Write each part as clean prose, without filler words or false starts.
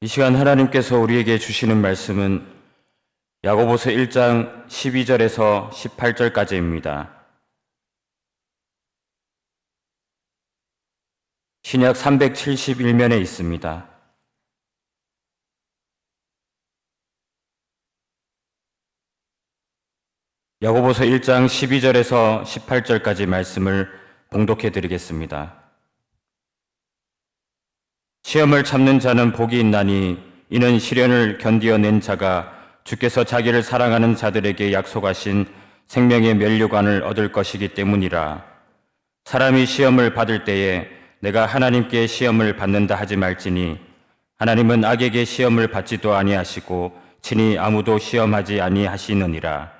이 시간 하나님께서 우리에게 주시는 말씀은 야고보서 1장 12절에서 18절까지입니다. 신약 371면에 있습니다. 야고보서 1장 12절에서 18절까지 말씀을 봉독해 드리겠습니다. 시험을 참는 자는 복이 있나니 이는 시련을 견디어낸 자가 주께서 자기를 사랑하는 자들에게 약속하신 생명의 면류관을 얻을 것이기 때문이라. 사람이 시험을 받을 때에 내가 하나님께 시험을 받는다 하지 말지니 하나님은 악에게 시험을 받지도 아니하시고 친히 아무도 시험하지 아니하시느니라.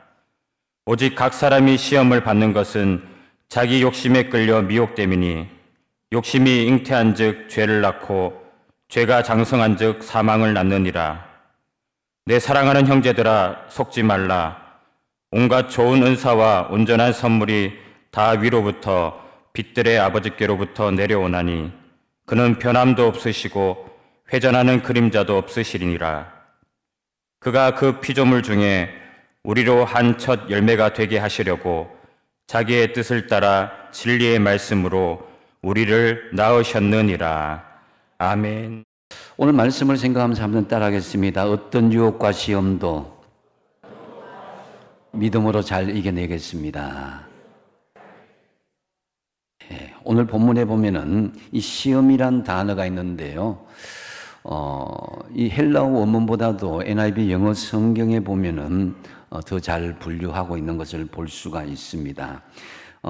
오직 각 사람이 시험을 받는 것은 자기 욕심에 끌려 미혹됨이니 욕심이 잉태한즉 죄를 낳고 죄가 장성한즉 사망을 낳느니라. 내 사랑하는 형제들아, 속지 말라. 온갖 좋은 은사와 온전한 선물이 다 위로부터 빛들의 아버지께로부터 내려오나니 그는 변함도 없으시고 회전하는 그림자도 없으시리니라. 그가 그 피조물 중에 우리로 한 첫 열매가 되게 하시려고 자기의 뜻을 따라 진리의 말씀으로 우리를 낳으셨느니라. 아멘. 오늘 말씀을 생각하면서 한번 따라하겠습니다. 어떤 유혹과 시험도 믿음으로 잘 이겨내겠습니다. 오늘 본문에 보면은 이 시험이란 단어가 있는데요. 이 헬라어 원문보다도 NIV 영어 성경에 보면은 더 잘 분류하고 있는 것을 볼 수가 있습니다.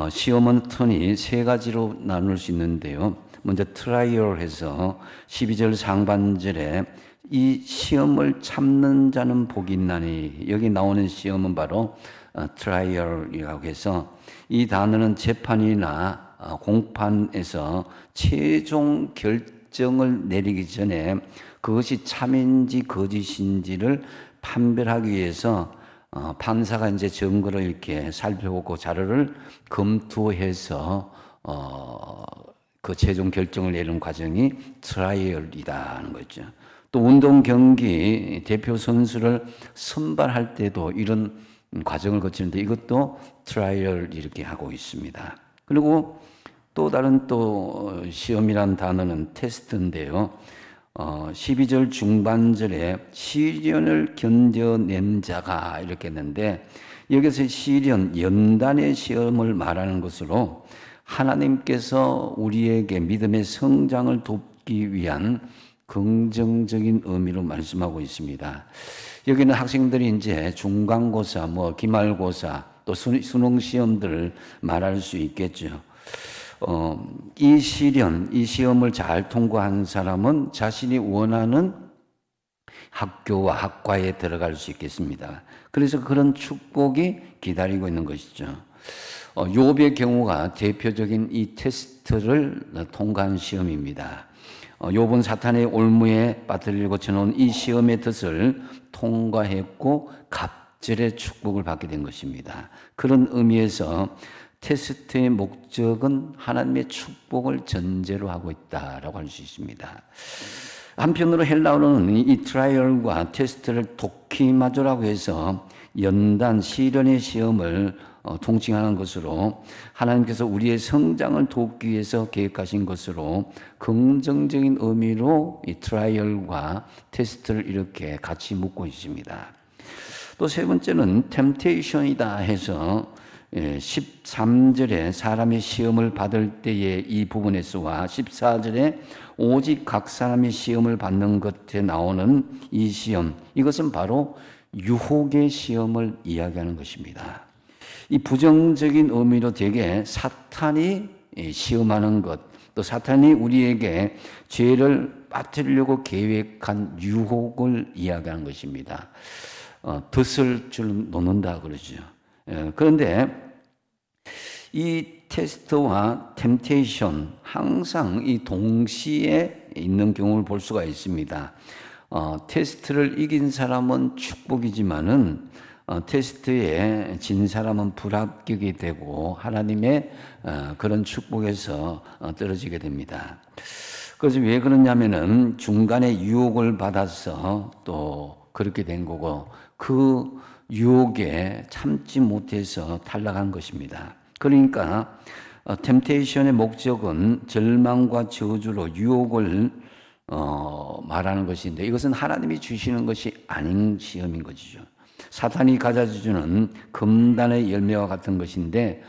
시험은 흔히 세 가지로 나눌 수 있는데요. 먼저 트라이얼 해서 12절 상반절에 이 시험을 참는 자는 복이 있나니, 여기 나오는 시험은 바로 트라이얼이라고 해서 이 단어는 재판이나 공판에서 최종 결정을 내리기 전에 그것이 참인지 거짓인지를 판별하기 위해서 판사가 이제 증거를 이렇게 살펴보고 자료를 검토해서 그 최종 결정을 내리는 과정이 트라이얼이라는 거죠. 또 운동 경기 대표 선수를 선발할 때도 이런 과정을 거치는데 이것도 트라이얼 이렇게 하고 있습니다. 그리고 또 다른 또 시험이란 단어는 테스트인데요. 12절 중반절에 시련을 견뎌낸 자가 이렇게 했는데 여기서 시련, 연단의 시험을 말하는 것으로 하나님께서 우리에게 믿음의 성장을 돕기 위한 긍정적인 의미로 말씀하고 있습니다. 여기는 학생들이 이제 중간고사, 기말고사, 또 수능 시험들을 말할 수 있겠죠. 이 시련, 이 시험을 잘 통과한 사람은 자신이 원하는 학교와 학과에 들어갈 수 있겠습니다. 그래서 그런 축복이 기다리고 있는 것이죠. 욥의 경우가 대표적인 이 테스트를 통과한 시험입니다. 욥은 사탄의 올무에 빠뜨리려고 쳐놓은 이 시험의 뜻을 통과했고 갑절의 축복을 받게 된 것입니다. 그런 의미에서 테스트의 목적은 하나님의 축복을 전제로 하고 있다라고 할 수 있습니다. 한편으로 헬라어로는 이 트라이얼과 테스트를 도키마조라고 해서 연단, 시련의 시험을 통칭하는 것으로 하나님께서 우리의 성장을 돕기 위해서 계획하신 것으로 긍정적인 의미로 이 트라이얼과 테스트를 이렇게 같이 묶고 있습니다. 또 세 번째는 템테이션이다 해서 13절에 사람이 시험을 받을 때의 이 부분에서와 14절에 오직 각 사람이 시험을 받는 것에 나오는 이 시험, 이것은 바로 유혹의 시험을 이야기하는 것입니다. 이 부정적인 의미로 되게 사탄이 시험하는 것, 또 사탄이 우리에게 죄를 빠뜨리려고 계획한 유혹을 이야기하는 것입니다. 덫을 줄 놓는다 그러죠. 그런데 이 테스트와 템테이션 항상 이 동시에 있는 경우를 볼 수가 있습니다. 테스트를 이긴 사람은 축복이지만은 테스트에 진 사람은 불합격이 되고 하나님의 그런 축복에서 떨어지게 됩니다. 그래서 왜 그러냐면은 중간에 유혹을 받아서 또 그렇게 된 거고 그 유혹에 참지 못해서 탈락한 것입니다. 그러니까 템테이션의 목적은 절망과 저주로 유혹을 말하는 것인데 이것은 하나님이 주시는 것이 아닌 시험인 것이죠. 사탄이 가져주는 금단의 열매와 같은 것인데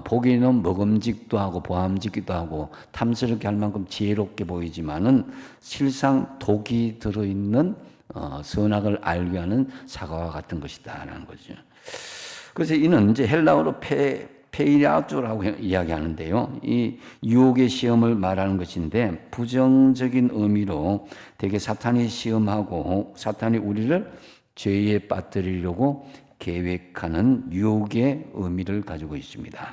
보기에는 먹음직도 하고 보암직기도 하고 탐스럽게 할 만큼 지혜롭게 보이지만은 실상 독이 들어있는 선악을 알게 하는 사과와 같은 것이다라는 거죠. 그래서 이는 이제 헬라어로 페이라투라고 이야기하는데요. 이 유혹의 시험을 말하는 것인데 부정적인 의미로 되게 사탄이 시험하고 사탄이 우리를 죄에 빠뜨리려고 계획하는 유혹의 의미를 가지고 있습니다.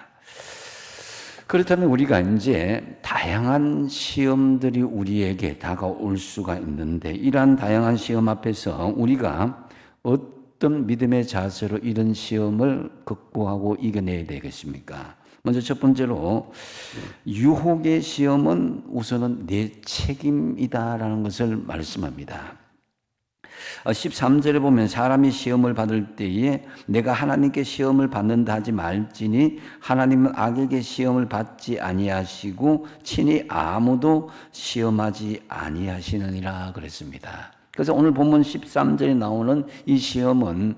그렇다면 우리가 이제 다양한 시험들이 우리에게 다가올 수가 있는데 이러한 다양한 시험 앞에서 우리가 어떤 믿음의 자세로 이런 시험을 극복하고 이겨내야 되겠습니까? 먼저 첫 번째로 유혹의 시험은 우선은 내 책임이다라는 것을 말씀합니다. 13절에 보면 사람이 시험을 받을 때에 내가 하나님께 시험을 받는다 하지 말지니 하나님은 악에게 시험을 받지 아니하시고 친히 아무도 시험하지 아니하시느니라 그랬습니다. 그래서 오늘 본문 13절에 나오는 이 시험은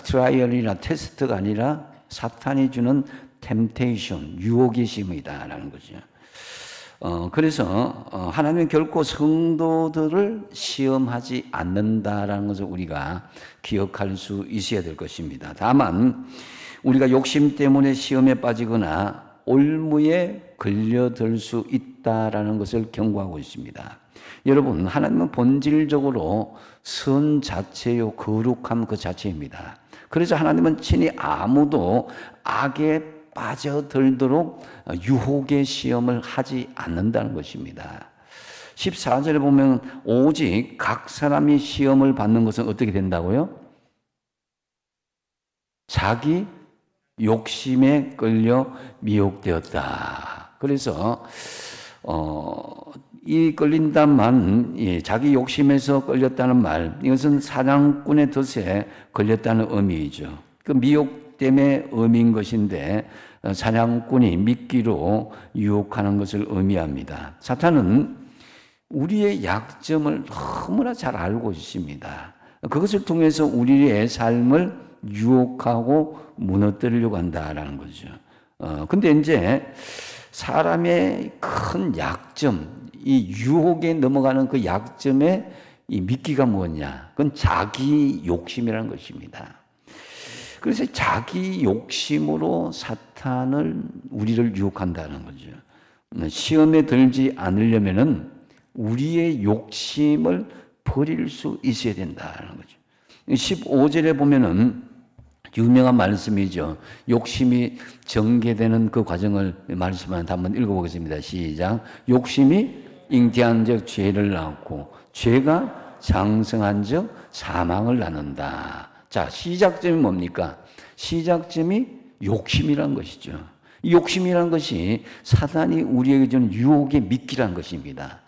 트라이얼이나 테스트가 아니라 사탄이 주는 템테이션, 유혹의 시험이다라는 거죠. 그래서 하나님은 결코 성도들을 시험하지 않는다라는 것을 우리가 기억할 수 있어야 될 것입니다. 다만 우리가 욕심 때문에 시험에 빠지거나 올무에 걸려들 수 있다라는 것을 경고하고 있습니다. 여러분, 하나님은 본질적으로 선 자체요, 거룩함 그 자체입니다. 그래서 하나님은 친히 아무도 악에 빠져들도록 유혹의 시험을 하지 않는다는 것입니다. 14절에 보면 오직 각 사람이 시험을 받는 것은 어떻게 된다고요? 자기 욕심에 끌려 미혹되었다. 그래서 이 끌린다만 자기 욕심에서 끌렸다는 말, 이것은 사냥꾼의 덫에 걸렸다는 의미이죠. 그 미혹 때문에 의미인 것인데 사냥꾼이 미끼로 유혹하는 것을 의미합니다. 사탄은 우리의 약점을 너무나 잘 알고 있습니다. 그것을 통해서 우리의 삶을 유혹하고 무너뜨리려고 한다라는 거죠. 근데 이제 사람의 큰 약점, 이 유혹에 넘어가는 그 약점의 이 미끼가 뭐냐? 그건 자기 욕심이라는 것입니다. 그래서 자기 욕심으로 사탄을 우리를 유혹한다는 거죠. 시험에 들지 않으려면은 우리의 욕심을 버릴 수 있어야 된다는 거죠. 15절에 보면은 유명한 말씀이죠. 욕심이 전개되는 그 과정을 말씀하는데 한번 읽어보겠습니다. 시작. 욕심이 잉태한 적 죄를 낳고 죄가 장성한 적 사망을 낳는다. 자, 시작점이 뭡니까? 시작점이 욕심이란 것이죠. 이 욕심이란 것이 사단이 우리에게 주는 유혹의 미끼란 것입니다.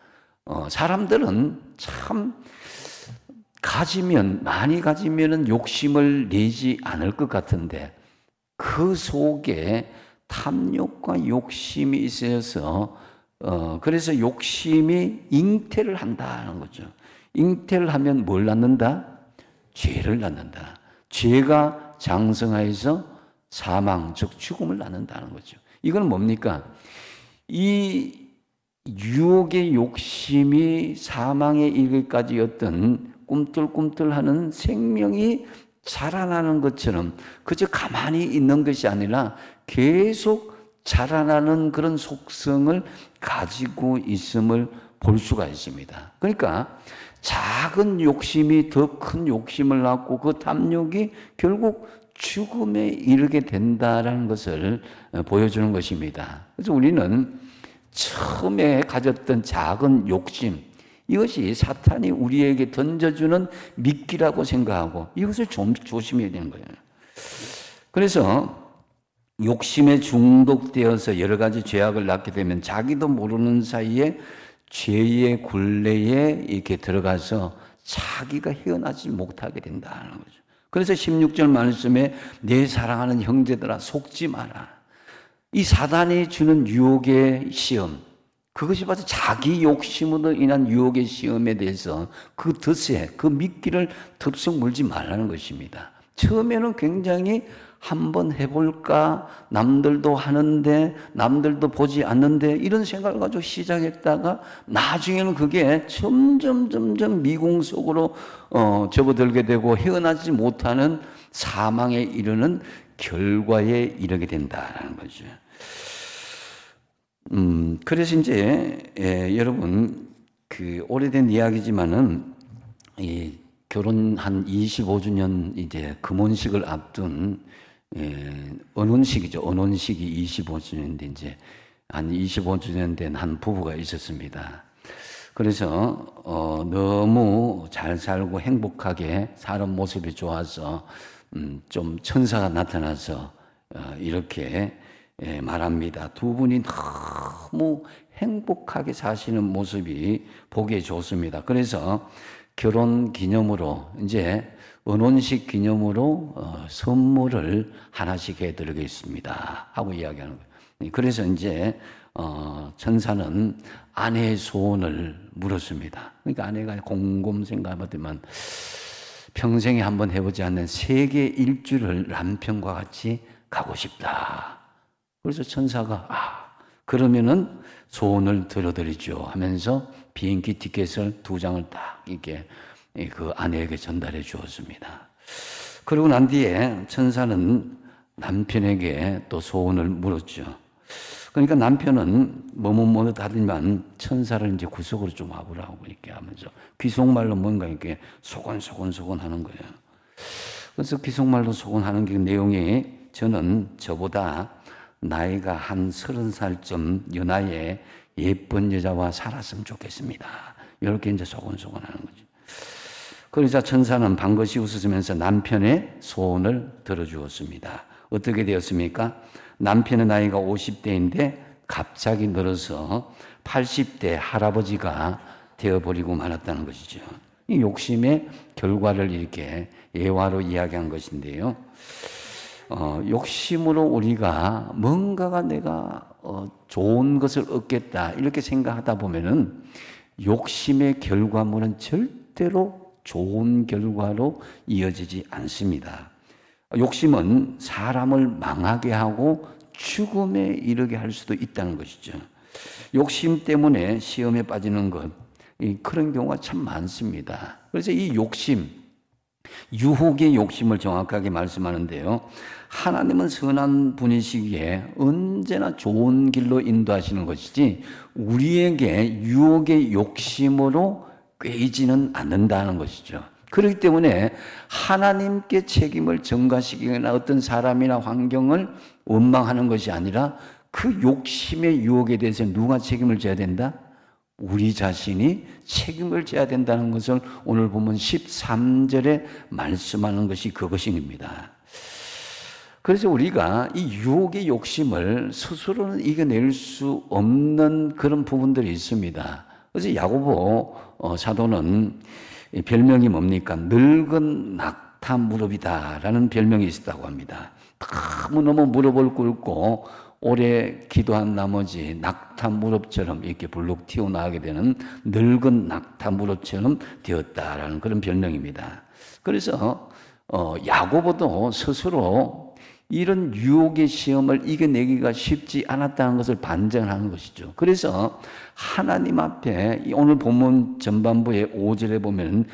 사람들은 참 많이 가지면은 욕심을 내지 않을 것 같은데 그 속에 탐욕과 욕심이 있어서 그래서 욕심이 잉태를 한다는 거죠. 잉태를 하면 뭘 낳는다? 죄를 낳는다. 죄가 장성하여서 사망, 즉 죽음을 낳는다는 거죠. 이건 뭡니까? 이 유혹의 욕심이 사망에 이르기까지 어떤 꿈틀꿈틀하는 생명이 자라나는 것처럼 그저 가만히 있는 것이 아니라 계속 자라나는 그런 속성을 가지고 있음을 볼 수가 있습니다. 그러니까 작은 욕심이 더 큰 욕심을 낳고 그 탐욕이 결국 죽음에 이르게 된다라는 것을 보여주는 것입니다. 그래서 우리는 처음에 가졌던 작은 욕심, 이것이 사탄이 우리에게 던져주는 미끼라고 생각하고 이것을 좀 조심해야 되는 거예요. 그래서 욕심에 중독되어서 여러 가지 죄악을 낳게 되면 자기도 모르는 사이에 죄의 굴레에 이렇게 들어가서 자기가 헤어나지 못하게 된다는 거죠. 그래서 16절 말씀에 내 사랑하는 형제들아 속지 마라. 이 사단이 주는 유혹의 시험, 그것이 바로 자기 욕심으로 인한 유혹의 시험에 대해서 그 덫에, 그 미끼를 덥석 물지 말라는 것입니다. 처음에는 굉장히 한번 해볼까, 남들도 하는데 남들도 보지 않는데 이런 생각을 가지고 시작했다가 나중에는 그게 점점 미궁 속으로 접어들게 되고 헤어나지 못하는 사망에 이르는 결과에 이르게 된다는 거죠. 그래서 이제 여러분 그 오래된 이야기지만은 이 결혼 한 25주년 이제 금혼식을 앞둔 언혼식이죠. 언혼식이 25주년인데 이제 한 25주년 된 한 부부가 있었습니다. 그래서 너무 잘 살고 행복하게 사람 모습이 좋아서 좀 천사가 나타나서 이렇게 말합니다. 두 분이 너무 행복하게 사시는 모습이 보기에 좋습니다. 그래서 결혼 기념으로 이제 언혼식 기념으로 선물을 하나씩 해드리겠습니다 하고 이야기하는 거예요. 그래서 이제 천사는 아내의 소원을 물었습니다. 그러니까 아내가 곰곰 생각하더만 평생에 한번 해보지 않는 세계 일주를 남편과 같이 가고 싶다. 그래서 천사가 그러면은 소원을 들어드리죠 하면서 비행기 티켓을 2장을 딱 이렇게 그 아내에게 전달해 주었습니다. 그러고 난 뒤에 천사는 남편에게 또 소원을 물었죠. 그러니까 남편은 머뭇머뭇 하더니만 천사를 이제 구석으로 좀 와보라고 이렇게 하면서 귀속말로 뭔가 이렇게 소곤소곤 하는 거예요. 그래서 귀속말로 소곤하는 그 내용이 저는 저보다 나이가 한 30살쯤 연하의 예쁜 여자와 살았으면 좋겠습니다. 이렇게 이제 소곤소곤 하는 거죠. 그러자 천사는 반것이 웃으면서 남편의 소원을 들어주었습니다. 어떻게 되었습니까? 남편의 나이가 50대인데 갑자기 늘어서 80대 할아버지가 되어버리고 말았다는 것이죠. 이 욕심의 결과를 이렇게 예화로 이야기한 것인데요. 욕심으로 우리가 뭔가가 내가 좋은 것을 얻겠다 이렇게 생각하다 보면은 욕심의 결과물은 절대로 좋은 결과로 이어지지 않습니다. 욕심은 사람을 망하게 하고 죽음에 이르게 할 수도 있다는 것이죠. 욕심 때문에 시험에 빠지는 것, 그런 경우가 참 많습니다. 그래서 이 욕심, 유혹의 욕심을 정확하게 말씀하는데요. 하나님은 선한 분이시기에 언제나 좋은 길로 인도하시는 것이지 우리에게 유혹의 욕심으로 꿰이지는 않는다는 것이죠. 그렇기 때문에 하나님께 책임을 전가시키거나 어떤 사람이나 환경을 원망하는 것이 아니라 그 욕심의 유혹에 대해서 누가 책임을 져야 된다? 우리 자신이 책임을 져야 된다는 것을 오늘 보면 13절에 말씀하는 것이 그것입니다. 그래서 우리가 이 유혹의 욕심을 스스로는 이겨낼 수 없는 그런 부분들이 있습니다. 그래서 야고보 사도는 별명이 뭡니까? 늙은 낙타 무릎이다라는 별명이 있었다고 합니다. 너무너무 무릎을 꿇고 오래 기도한 나머지 낙타 무릎처럼 이렇게 불룩 튀어나오게 되는 늙은 낙타 무릎처럼 되었다라는 그런 별명입니다. 그래서 야고보도 스스로 이런 유혹의 시험을 이겨내기가 쉽지 않았다는 것을 반증하는 것이죠. 그래서 하나님 앞에 오늘 본문 전반부의 5절에 보면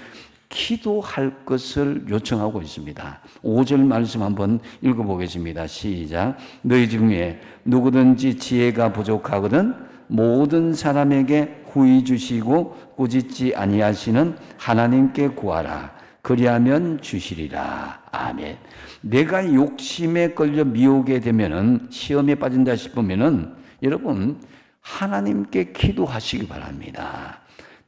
기도할 것을 요청하고 있습니다. 5절 말씀 한번 읽어보겠습니다. 시작. 너희 중에 누구든지 지혜가 부족하거든 모든 사람에게 후히 주시고 꾸짖지 아니하시는 하나님께 구하라. 그리하면 주시리라. 아멘. 내가 욕심에 걸려 미오게 되면은 시험에 빠진다 싶으면은 여러분 하나님께 기도하시기 바랍니다.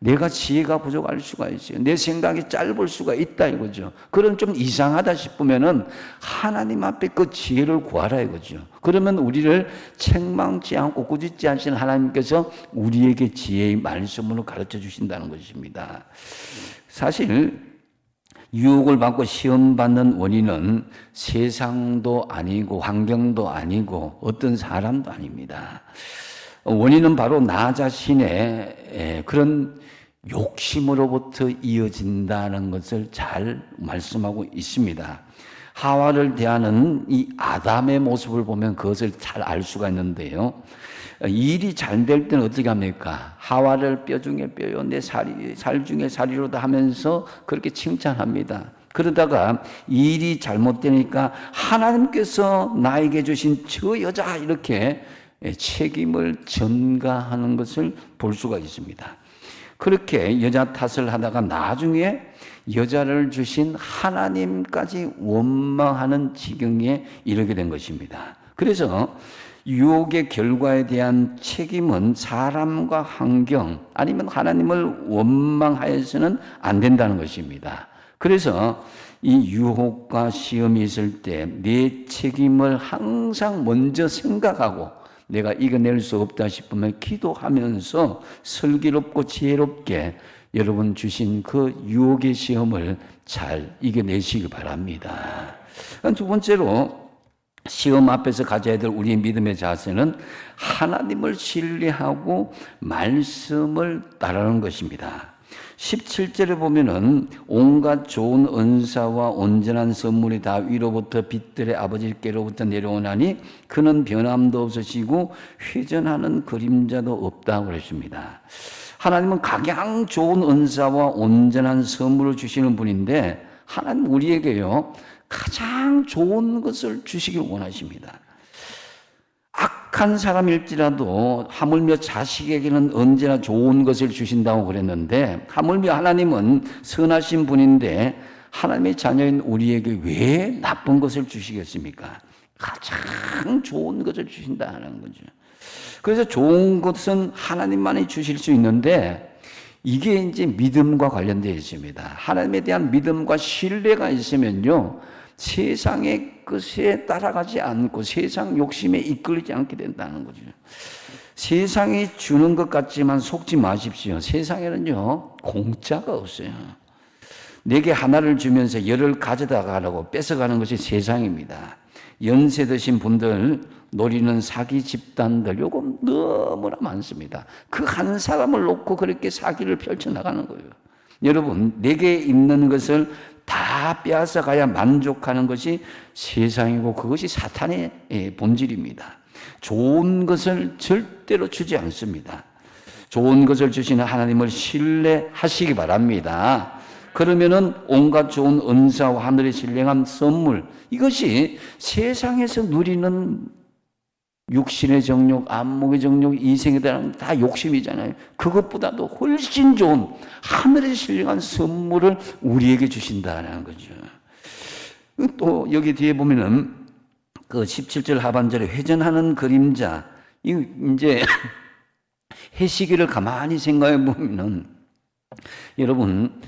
내가 지혜가 부족할 수가 있어요. 내 생각이 짧을 수가 있다 이거죠. 그런 좀 이상하다 싶으면은 하나님 앞에 그 지혜를 구하라 이거죠. 그러면 우리를 책망치 않고 꾸짖지 않으신 하나님께서 우리에게 지혜의 말씀으로 가르쳐 주신다는 것입니다. 사실 유혹을 받고 시험 받는 원인은 세상도 아니고 환경도 아니고 어떤 사람도 아닙니다. 원인은 바로 나 자신의 그런 욕심으로부터 이어진다는 것을 잘 말씀하고 있습니다. 하와를 대하는 이 아담의 모습을 보면 그것을 잘 알 수가 있는데요. 일이 잘 될 때는 어떻게 합니까? 하와를 뼈 중에 뼈요, 내 살 중에 살이로다 하면서 그렇게 칭찬합니다. 그러다가 일이 잘못되니까 하나님께서 나에게 주신 저 여자 이렇게 책임을 전가하는 것을 볼 수가 있습니다. 그렇게 여자 탓을 하다가 나중에 여자를 주신 하나님까지 원망하는 지경에 이르게 된 것입니다. 그래서 유혹의 결과에 대한 책임은 사람과 환경 아니면 하나님을 원망하여서는 안 된다는 것입니다. 그래서 이 유혹과 시험이 있을 때 내 책임을 항상 먼저 생각하고 내가 이겨낼 수 없다 싶으면 기도하면서 슬기롭고 지혜롭게 여러분 주신 그 유혹의 시험을 잘 이겨내시기 바랍니다. 두 번째로 시험 앞에서 가져야 될 우리의 믿음의 자세는 하나님을 신뢰하고 말씀을 따르는 것입니다. 17절에 보면은 온갖 좋은 은사와 온전한 선물이 다 위로부터 빛들의 아버지께로부터 내려오나니 그는 변함도 없으시고 회전하는 그림자도 없다고 그랬습니다. 하나님은 가장 좋은 은사와 온전한 선물을 주시는 분인데 하나님 우리에게요 가장 좋은 것을 주시길 원하십니다. 악한 사람일지라도 하물며 자식에게는 언제나 좋은 것을 주신다고 그랬는데 하물며 하나님은 선하신 분인데 하나님의 자녀인 우리에게 왜 나쁜 것을 주시겠습니까? 가장 좋은 것을 주신다는 거죠. 그래서 좋은 것은 하나님만이 주실 수 있는데 이게 이제 믿음과 관련되어 있습니다. 하나님에 대한 믿음과 신뢰가 있으면요 세상의 것에 따라가지 않고 세상 욕심에 이끌리지 않게 된다는 거죠. 세상이 주는 것 같지만 속지 마십시오. 세상에는요 공짜가 없어요. 내게 하나를 주면서 열을 가져다 가라고 뺏어가는 것이 세상입니다. 연세 드신 분들 노리는 사기 집단들 요거 너무나 많습니다. 그 한 사람을 놓고 그렇게 사기를 펼쳐나가는 거예요. 여러분 내게 있는 것을 다 빼앗아 가야 만족하는 것이 세상이고 그것이 사탄의 본질입니다. 좋은 것을 절대로 주지 않습니다. 좋은 것을 주시는 하나님을 신뢰하시기 바랍니다. 그러면은 온갖 좋은 은사와 하늘의 신령한 선물 이것이 세상에서 누리는 육신의 정욕, 안목의 정욕, 이생에 대한 다 욕심이잖아요. 그것보다도 훨씬 좋은 하늘의 신령한 선물을 우리에게 주신다는 거죠. 또 여기 뒤에 보면은 그 17절 하반절에 회전하는 그림자 이 이제 해시기를 가만히 생각해 보면은 여러분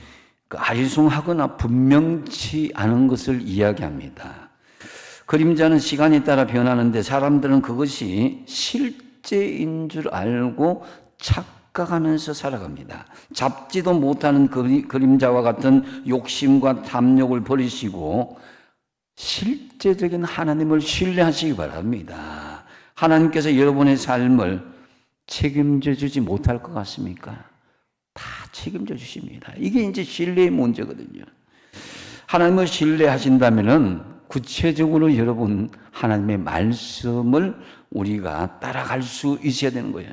그 아리송하거나 분명치 않은 것을 이야기합니다. 그림자는 시간에 따라 변하는데 사람들은 그것이 실제인 줄 알고 착각하면서 살아갑니다. 잡지도 못하는 그림자와 같은 욕심과 탐욕을 버리시고 실제적인 하나님을 신뢰하시기 바랍니다. 하나님께서 여러분의 삶을 책임져 주지 못할 것 같습니까? 다 책임져 주십니다. 이게 이제 신뢰의 문제거든요. 하나님을 신뢰하신다면은 구체적으로 여러분 하나님의 말씀을 우리가 따라갈 수 있어야 되는 거예요.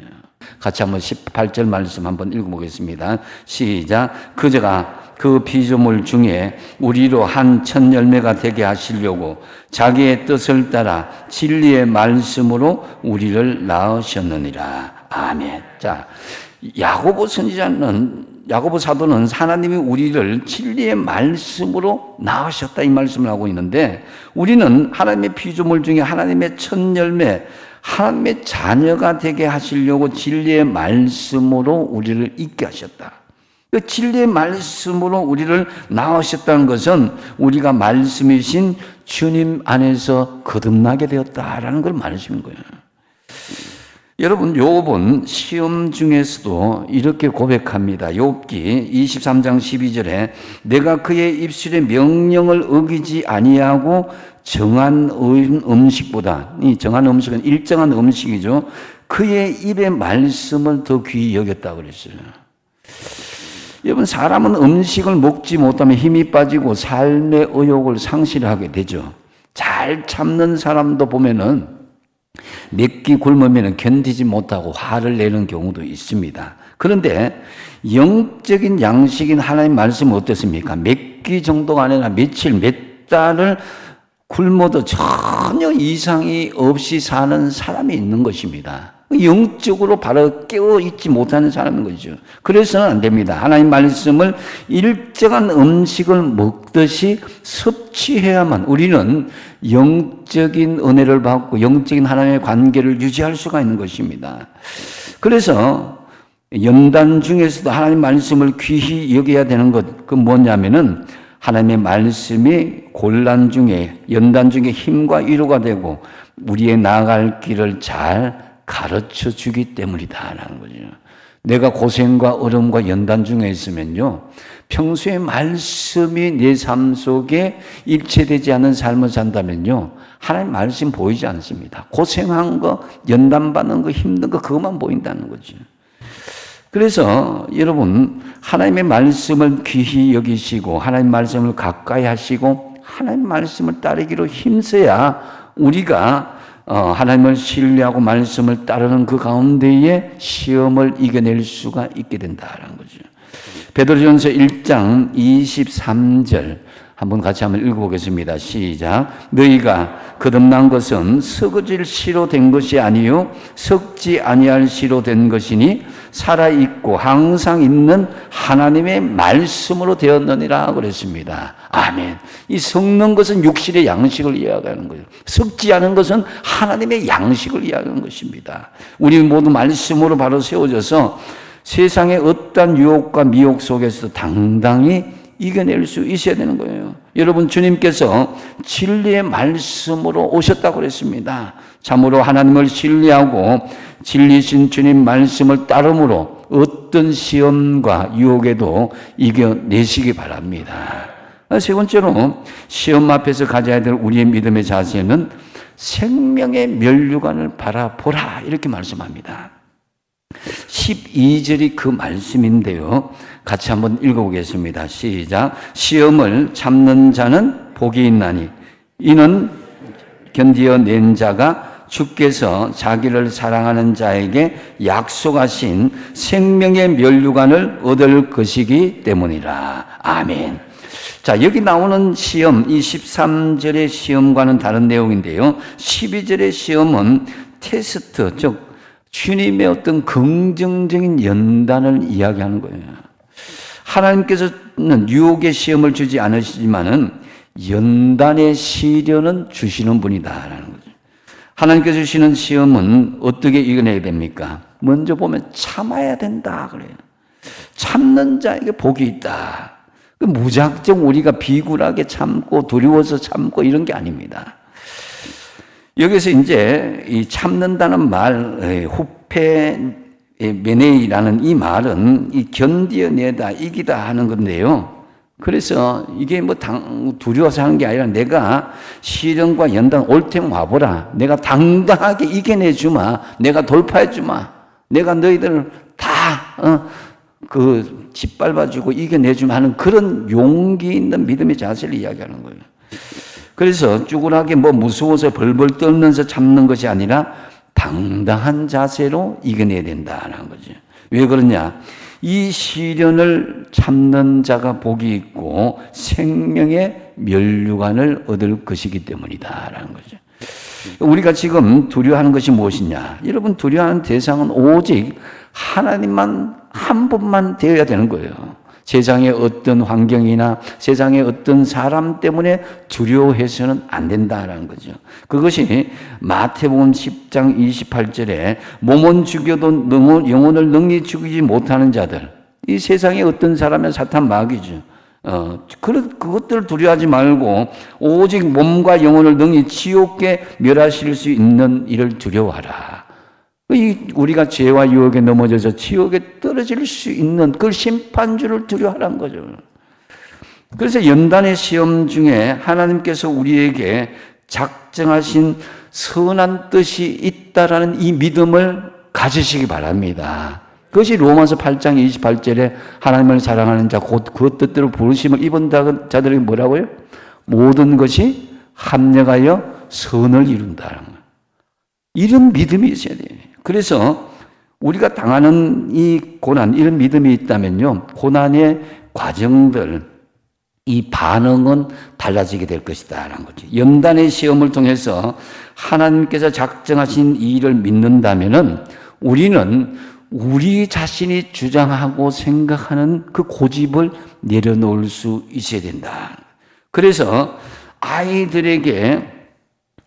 같이 한번 18절 말씀 한번 읽어보겠습니다. 시작. 그저가 그 피조물 중에 우리로 한 첫 열매가 되게 하시려고 자기의 뜻을 따라 진리의 말씀으로 우리를 낳으셨느니라. 아멘. 자, 야고보 사도는 하나님이 우리를 진리의 말씀으로 낳으셨다 이 말씀을 하고 있는데 우리는 하나님의 피조물 중에 하나님의 첫 열매 하나님의 자녀가 되게 하시려고 진리의 말씀으로 우리를 있게 하셨다. 그 진리의 말씀으로 우리를 낳으셨다는 것은 우리가 말씀이신 주님 안에서 거듭나게 되었다라는 걸 말해주는 거예요. 여러분, 욥은 시험 중에서도 이렇게 고백합니다. 욥기 23장 12절에 내가 그의 입술의 명령을 어기지 아니하고 정한 음식보다, 이 정한 음식은 일정한 음식이죠. 그의 입의 말씀을 더 귀히 여겼다고 그랬어요. 여러분, 사람은 음식을 먹지 못하면 힘이 빠지고 삶의 의욕을 상실하게 되죠. 잘 참는 사람도 보면은 몇 끼 굶으면 견디지 못하고 화를 내는 경우도 있습니다. 그런데 영적인 양식인 하나님 말씀은 어떻습니까? 몇 끼 정도가 아니라 며칠, 몇 달을 굶어도 전혀 이상이 없이 사는 사람이 있는 것입니다. 영적으로 바로 깨어있지 못하는 사람인 거죠. 그래서는 안 됩니다. 하나님 말씀을 일정한 음식을 먹듯이 섭취해야만 우리는 영적인 은혜를 받고 영적인 하나님의 관계를 유지할 수가 있는 것입니다. 그래서 연단 중에서도 하나님 말씀을 귀히 여겨야 되는 것, 그 뭐냐면은 하나님의 말씀이 곤란 중에, 연단 중에 힘과 위로가 되고 우리의 나아갈 길을 잘 가르쳐 주기 때문이다라는 거죠. 내가 고생과 어려움과 연단 중에 있으면요, 평소에 말씀이 내 삶 속에 일체되지 않은 삶을 산다면요, 하나님 말씀 보이지 않습니다. 고생한 거, 연단받는 거, 힘든 거, 그것만 보인다는 거죠. 그래서 여러분, 하나님의 말씀을 귀히 여기시고 하나님 말씀을 가까이 하시고 하나님 말씀을 따르기로 힘써야 우리가 하나님을 신뢰하고 말씀을 따르는 그 가운데에 시험을 이겨낼 수가 있게 된다는 거죠. 베드로전서 1장 23절 한번 같이 한번 읽어보겠습니다. 시작. 너희가 거듭난 것은 썩어질 씨로 된 것이 아니요 썩지 아니할 씨로 된 것이니 살아있고 항상 있는 하나님의 말씀으로 되었느니라 그랬습니다. 아멘. 이 썩는 것은 육신의 양식을 이야기하는 거예요. 썩지 않은 것은 하나님의 양식을 이야기하는 것입니다. 우리 모두 말씀으로 바로 세워져서 세상의 어떠한 유혹과 미혹 속에서도 당당히 이겨낼 수 있어야 되는 거예요. 여러분, 주님께서 진리의 말씀으로 오셨다고 그랬습니다. 참으로 하나님을 신뢰하고 진리신 주님 말씀을 따름으로 어떤 시험과 유혹에도 이겨내시기 바랍니다. 세 번째로 시험 앞에서 가져야 될 우리의 믿음의 자세는 생명의 면류관을 바라보라 이렇게 말씀합니다. 12절이 그 말씀인데요. 같이 한번 읽어보겠습니다. 시작. 시험을 참는 자는 복이 있나니 이는 견디어 낸 자가 주께서 자기를 사랑하는 자에게 약속하신 생명의 면류관을 얻을 것이기 때문이라. 아멘. 자, 여기 나오는 시험, 이 13절의 시험과는 다른 내용인데요. 12절의 시험은 테스트, 즉 주님의 어떤 긍정적인 연단을 이야기하는 거예요. 하나님께서는 유혹의 시험을 주지 않으시지만은 연단의 시련은 주시는 분이다라는 거죠. 하나님께서 주시는 시험은 어떻게 이겨내야 됩니까? 먼저 보면 참아야 된다 그래요. 참는 자에게 복이 있다. 무작정 우리가 비굴하게 참고 두려워서 참고 이런 게 아닙니다. 여기서 이제 이 참는다는 말, 후페 메네이라는 이 말은 이 견디어내다, 이기다 하는 건데요. 그래서 이게 뭐 두려워서 하는 게 아니라 내가 시련과 연단 올 테면 와보라. 내가 당당하게 이겨내 주마. 내가 돌파해 주마. 내가 너희들을 다 짓밟아 주고 이겨내 주마 하는 그런 용기 있는 믿음의 자세를 이야기하는 거예요. 그래서 쭈그하게 뭐 무서워서 벌벌 떨면서 참는 것이 아니라 당당한 자세로 이겨내야 된다는 거죠. 왜 그러냐? 이 시련을 참는 자가 복이 있고 생명의 면류관을 얻을 것이기 때문이다라는 거죠. 우리가 지금 두려워하는 것이 무엇이냐? 여러분, 두려워하는 대상은 오직 하나님만 한 분만 되어야 되는 거예요. 세상의 어떤 환경이나 세상의 어떤 사람 때문에 두려워해서는 안 된다라는 거죠. 그것이 마태복음 10장 28절에 몸은 죽여도 영혼을 능히 죽이지 못하는 자들, 이 세상에 어떤 사람은 사탄 마귀죠. 그것들을 두려워하지 말고 오직 몸과 영혼을 능히 지옥에 멸하실 수 있는 이를 두려워하라. 우리가 죄와 유혹에 넘어져서 지옥에 떨어질 수 있는 그 심판주를 두려워하라는 거죠. 그래서 연단의 시험 중에 하나님께서 우리에게 작정하신 선한 뜻이 있다라는 이 믿음을 가지시기 바랍니다. 그것이 로마서 8장 28절에 하나님을 사랑하는 자 곧 그 뜻대로 부르심을 입은 자들에게 뭐라고요? 모든 것이 합력하여 선을 이룬다는 거예요. 이런 믿음이 있어야 돼요. 그래서 우리가 당하는 이 고난, 이런 믿음이 있다면요, 고난의 과정들, 이 반응은 달라지게 될 것이다라는 거죠. 연단의 시험을 통해서 하나님께서 작정하신 이 일을 믿는다면은 우리는 우리 자신이 주장하고 생각하는 그 고집을 내려놓을 수 있어야 된다. 그래서 아이들에게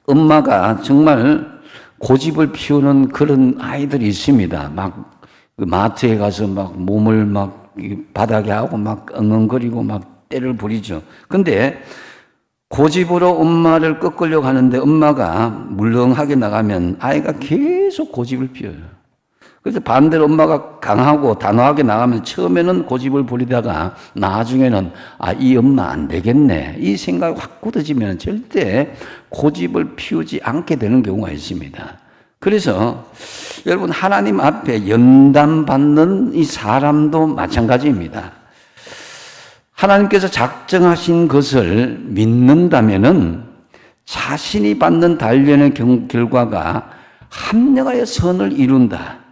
엄마가 정말 고집을 피우는 그런 아이들이 있습니다. 막 그 마트에 가서 막 몸을 막 바닥에 하고 막 엉엉거리고 막 때를 부리죠. 근데 고집으로 엄마를 꺾으려고 하는데 엄마가 물렁하게 나가면 아이가 계속 고집을 피워요. 그래서 반대로 엄마가 강하고 단호하게 나가면 처음에는 고집을 부리다가 나중에는 이 엄마 안 되겠네, 이 생각이 확 굳어지면 절대 고집을 피우지 않게 되는 경우가 있습니다. 그래서 여러분, 하나님 앞에 연단받는 이 사람도 마찬가지입니다. 하나님께서 작정하신 것을 믿는다면은 자신이 받는 단련의 결과가 합력하여 선을 이룬다.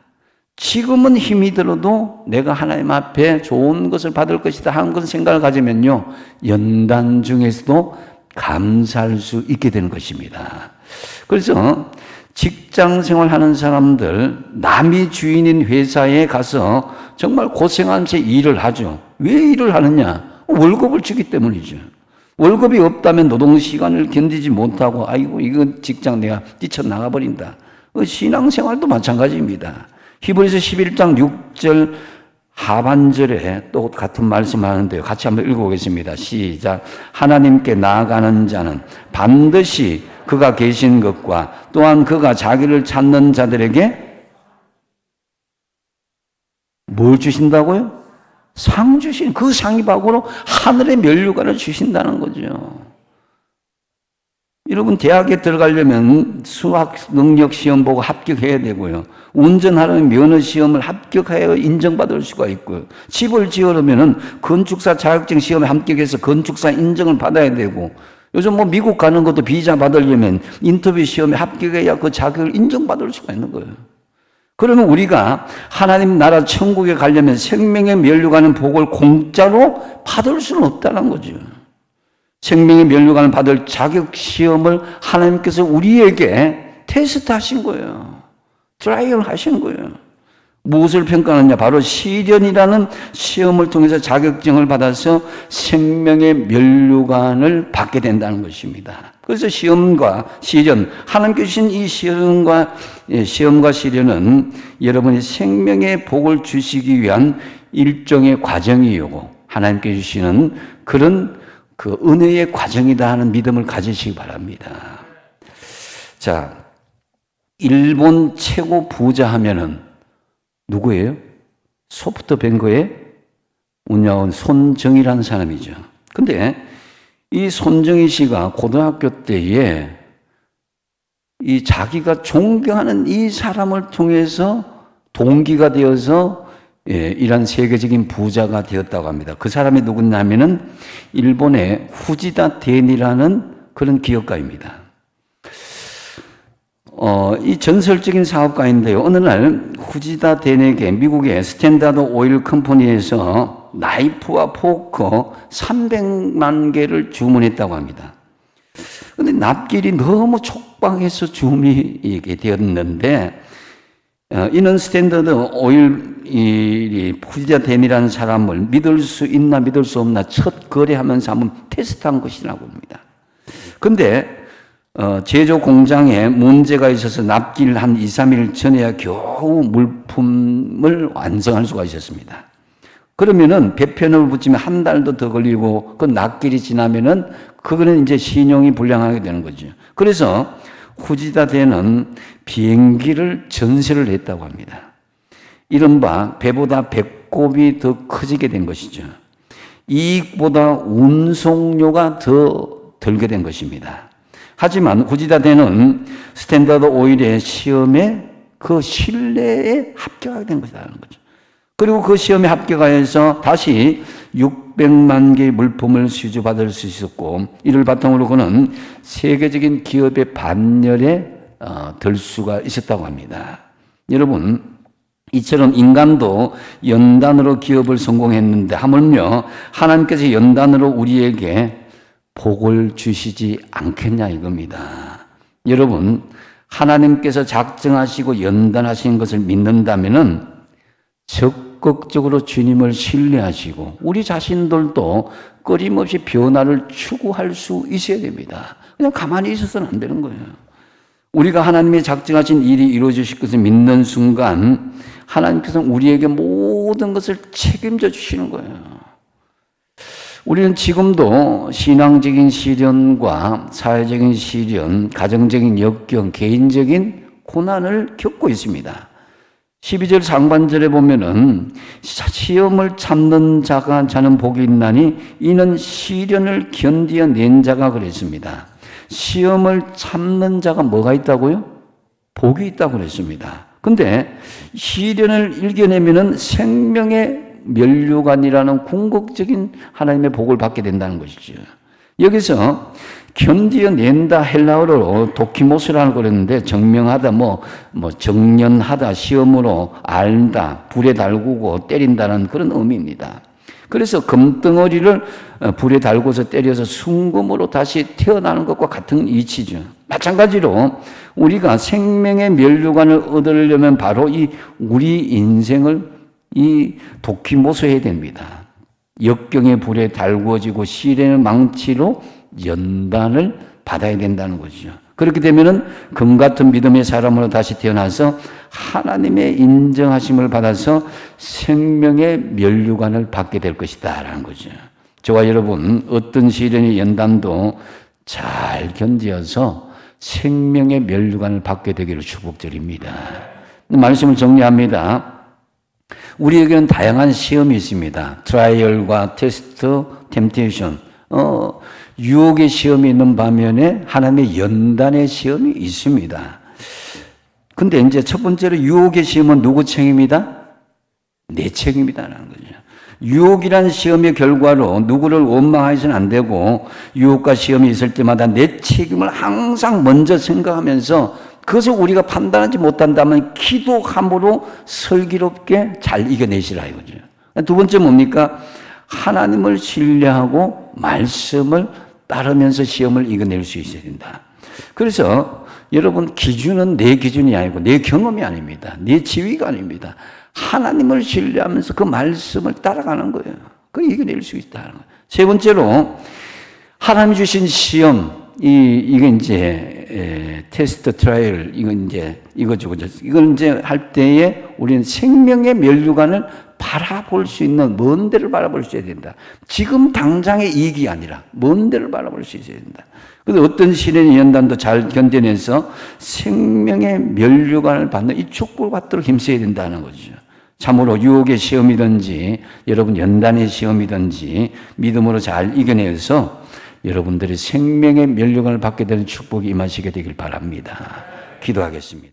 지금은 힘이 들어도 내가 하나님 앞에 좋은 것을 받을 것이다 하는 그런 생각을 가지면요, 연단 중에서도 감사할 수 있게 되는 것입니다. 그래서 직장 생활하는 사람들, 남이 주인인 회사에 가서 정말 고생하면서 일을 하죠. 왜 일을 하느냐? 월급을 주기 때문이죠. 월급이 없다면 노동시간을 견디지 못하고 아이고 이거 직장 내가 뛰쳐나가 버린다. 신앙생활도 마찬가지입니다. 히브리서 11장 6절 하반절에 또 같은 말씀 하는데요. 같이 한번 읽어보겠습니다. 시작. 하나님께 나아가는 자는 반드시 그가 계신 것과 또한 그가 자기를 찾는 자들에게 뭘 주신다고요? 상 주신, 그 상이 바로 하늘의 면류관을 주신다는 거죠. 여러분, 대학에 들어가려면 수학 능력 시험 보고 합격해야 되고요. 운전하려면 면허 시험을 합격하여 인정받을 수가 있고요. 집을 지으려면 건축사 자격증 시험에 합격해서 건축사 인정을 받아야 되고, 요즘 뭐 미국 가는 것도 비자 받으려면 인터뷰 시험에 합격해야 그 자격을 인정받을 수가 있는 거예요. 그러면 우리가 하나님 나라 천국에 가려면 생명의 면류관은 복을 공짜로 받을 수는 없다는 거죠. 생명의 면류관을 받을 자격 시험을 하나님께서 우리에게 테스트 하신 거예요. 트라이얼 하신 거예요. 무엇을 평가하느냐? 바로 시련이라는 시험을 통해서 자격증을 받아서 생명의 면류관을 받게 된다는 것입니다. 그래서 시험과 시련, 하나님께 주신 이 시험과 시련은 여러분이 생명의 복을 주시기 위한 일종의 과정이고 하나님께 주시는 그런 그 은혜의 과정이다 하는 믿음을 가지시기 바랍니다. 자, 일본 최고 부자 하면은 누구예요? 소프트뱅크의 운영원 손정희라는 사람이죠. 근데 이 손정희 씨가 고등학교 때에 이 자기가 존경하는 이 사람을 통해서 동기가 되어서 이런 세계적인 부자가 되었다고 합니다. 그 사람이 누구냐면은 일본의 후지다 덴이라는 그런 기업가입니다. 이 전설적인 사업가인데요. 어느 날 후지다 덴에게 미국의 스탠다드 오일 컴퍼니에서 나이프와 포크 300만 개를 주문했다고 합니다. 그런데 납길이 너무 촉박해서 주문이 되었는데 이는 스탠다드 오일 후지다 덴이라는 사람을 믿을 수 있나 믿을 수 없나 첫 거래하면서 한번 테스트한 것이라고 합니다. 그런데 제조 공장에 문제가 있어서 납기를 한 2, 3일 전에야 겨우 물품을 완성할 수가 있었습니다. 그러면은 배편을 붙이면 한 달도 더 걸리고 그 낮길이 지나면은 그거는 이제 신용이 불량하게 되는 거죠. 그래서 후지다대는 비행기를 전세를 했다고 합니다. 이른바 배보다 배꼽이 더 커지게 된 것이죠. 이익보다 운송료가 더 들게 된 것입니다. 하지만 후지다대는 스탠다드 오일의 시험에 그 신뢰에 합격하게 된 것이라는 거죠. 그리고 그 시험에 합격하여서 다시 600만 개의 물품을 수주받을 수 있었고, 이를 바탕으로 그는 세계적인 기업의 반열에 들 수가 있었다고 합니다. 여러분, 이처럼 인간도 연단으로 기업을 성공했는데 하물며 하나님께서 연단으로 우리에게 복을 주시지 않겠냐 이겁니다. 여러분, 하나님께서 작정하시고 연단하신 것을 믿는다면은 적극적으로 주님을 신뢰하시고 우리 자신들도 끊임없이 변화를 추구할 수 있어야 됩니다. 그냥 가만히 있어서는 안 되는 거예요. 우리가 하나님의 작정하신 일이 이루어지실 것을 믿는 순간 하나님께서는 우리에게 모든 것을 책임져 주시는 거예요. 우리는 지금도 신앙적인 시련과 사회적인 시련, 가정적인 역경, 개인적인 고난을 겪고 있습니다. 12절 상반절에 보면은 시험을 참는 자는 복이 있나니 이는 시련을 견디어낸 자가 그랬습니다. 시험을 참는 자가 뭐가 있다고요? 복이 있다고 그랬습니다. 근데 시련을 이겨내면은 생명의 면류관이라는 궁극적인 하나님의 복을 받게 된다는 것이죠. 여기서 견디어낸다 헬라어로 도키모스라고 그랬는데 정명하다, 정련하다, 시험으로 알다, 불에 달구고 때린다는 그런 의미입니다. 그래서 금덩어리를 불에 달고서 때려서 순금으로 다시 태어나는 것과 같은 이치죠. 마찬가지로 우리가 생명의 면류관을 얻으려면 바로 우리 인생을 도키모스해야 됩니다. 역경의 불에 달구어지고 시련의 망치로 연단을 받아야 된다는 것이죠. 그렇게 되면은 금 같은 믿음의 사람으로 다시 태어나서 하나님의 인정하심을 받아서 생명의 면류관을 받게 될 것이다라는 거죠. 저와 여러분 어떤 시련의 연단도 잘 견디어서 생명의 면류관을 받게 되기를 축복드립니다. 말씀을 정리합니다. 우리에게는 다양한 시험이 있습니다. 트라이얼과 테스트, 템테이션. 유혹의 시험이 있는 반면에 하나님의 연단의 시험이 있습니다. 근데 이제 첫 번째로 유혹의 시험은 누구 책임이다? 내 책임이다라는 거죠. 유혹이란 시험의 결과로 누구를 원망해서는 안 되고 유혹과 시험이 있을 때마다 내 책임을 항상 먼저 생각하면서 그것을 우리가 판단하지 못한다면 기도함으로 슬기롭게 잘 이겨내시라 이거죠. 두 번째 뭡니까? 하나님을 신뢰하고 말씀을 따르면서 시험을 이겨낼 수 있어야 된다. 그래서 여러분 기준은 내 기준이 아니고 내 경험이 아닙니다. 내 지위가 아닙니다. 하나님을 신뢰하면서 그 말씀을 따라가는 거예요. 그 이겨낼 수 있다는 거예요. 세 번째로 하나님 주신 시험, 이게 이제 테스트 트라이얼 이거죠. 이걸 이제 할 때에 우리는 생명의 면류관을 바라볼 수 있는 먼 데를 바라볼 수 있어야 된다. 지금 당장의 이익이 아니라 먼 데를 바라볼 수 있어야 된다. 그래서 어떤 시련의 연단도 잘 견뎌내서 생명의 면류관을 받는 이 축복을 받도록 힘써야 된다는 거죠. 참으로 유혹의 시험이든지 여러분 연단의 시험이든지 믿음으로 잘 이겨내서 여러분들이 생명의 면류관을 받게 되는 축복이 임하시게 되길 바랍니다. 기도하겠습니다.